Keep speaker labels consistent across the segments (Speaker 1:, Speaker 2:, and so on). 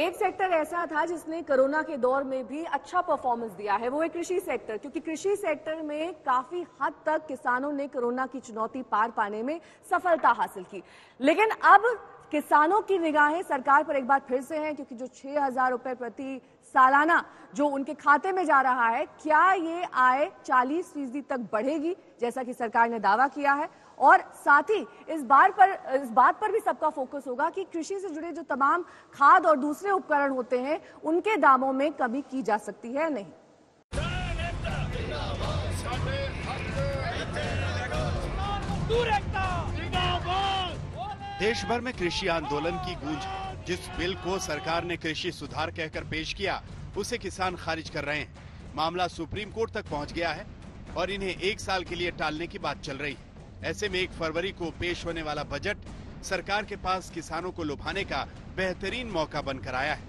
Speaker 1: एक सेक्टर ऐसा था जिसने कोरोना के दौर में भी अच्छा परफॉर्मेंस दिया है, वो है कृषि सेक्टर। क्योंकि कृषि सेक्टर में काफी हद तक किसानों ने कोरोना की चुनौती पार पाने में सफलता हासिल की। लेकिन अब किसानों की निगाहें सरकार पर एक बार फिर से हैं, क्योंकि जो 6,000 रुपए प्रति सालाना जो उनके खाते में जा रहा है, क्या ये आय 40% तक बढ़ेगी, जैसा कि सरकार ने दावा किया है। और साथ ही इस बात पर भी सबका फोकस होगा कि कृषि से जुड़े जो तमाम खाद और दूसरे उपकरण होते हैं, उनके दामों में कमी की जा सकती है नहीं।
Speaker 2: देश भर में कृषि आंदोलन की गूंज है। जिस बिल को सरकार ने कृषि सुधार कहकर पेश किया, उसे किसान खारिज कर रहे हैं। मामला सुप्रीम कोर्ट तक पहुंच गया है और इन्हें 1 साल के लिए टालने की बात चल रही है। ऐसे में 1 फरवरी को पेश होने वाला बजट सरकार के पास किसानों को लुभाने का बेहतरीन मौका बनकर आया है।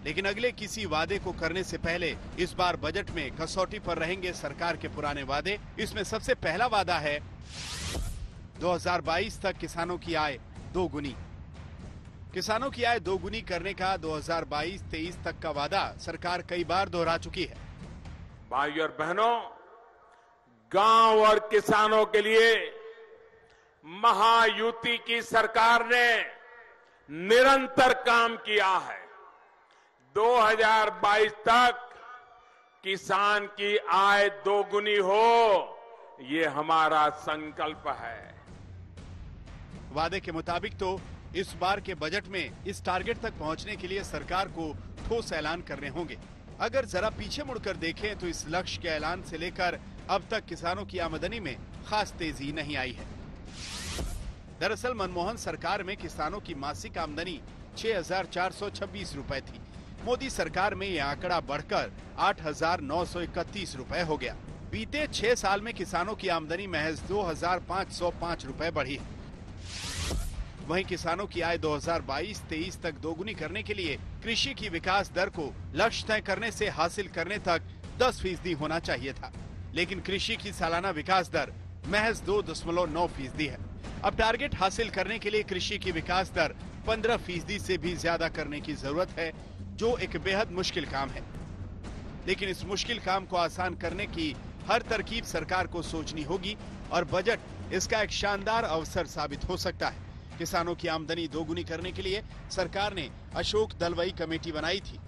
Speaker 2: लेकिन अगले किसी वादे को करने से पहले इस बार बजट में कसौटी पर रहेंगे सरकार के पुराने वादे। इसमें सबसे पहला वादा है 2022 तक किसानों की आय 2 गुनी। किसानों की आय 2 गुनी करने का 2022-23 तक का वादा सरकार कई बार दोहरा चुकी है।
Speaker 3: भाइयों और बहनों, गांव और किसानों के लिए महायुति की सरकार ने निरंतर काम किया है। 2022 तक किसान की आय 2 गुनी हो, ये हमारा संकल्प है।
Speaker 2: वादे के मुताबिक तो इस बार के बजट में इस टारगेट तक पहुंचने के लिए सरकार को ठोस ऐलान करने होंगे। अगर जरा पीछे मुड़कर देखें तो इस लक्ष्य के ऐलान से लेकर अब तक किसानों की आमदनी में खास तेजी नहीं आई है। दरअसल मनमोहन सरकार में किसानों की मासिक आमदनी 6,426 रुपए थी। मोदी सरकार में यह आंकड़ा बढ़कर 8,931 रुपए हो गया। बीते 6 साल में किसानों की आमदनी महज 2,505 रुपए बढ़ी है। वहीं किसानों की आय 2022-23 तक 2 गुनी करने के लिए कृषि की विकास दर को लक्ष्य तय करने से हासिल करने तक 10% होना चाहिए था। लेकिन कृषि की सालाना विकास दर महज 2.9% है। अब टारगेट हासिल करने के लिए कृषि की विकास दर 15% से भी ज्यादा करने की जरूरत है, जो एक बेहद मुश्किल काम है। लेकिन इस मुश्किल काम को आसान करने की हर तरकीब सरकार को सोचनी होगी और बजट इसका एक शानदार अवसर साबित हो सकता है। किसानों की आमदनी 2 गुनी करने के लिए सरकार ने अशोक दलवाई कमेटी बनाई थी।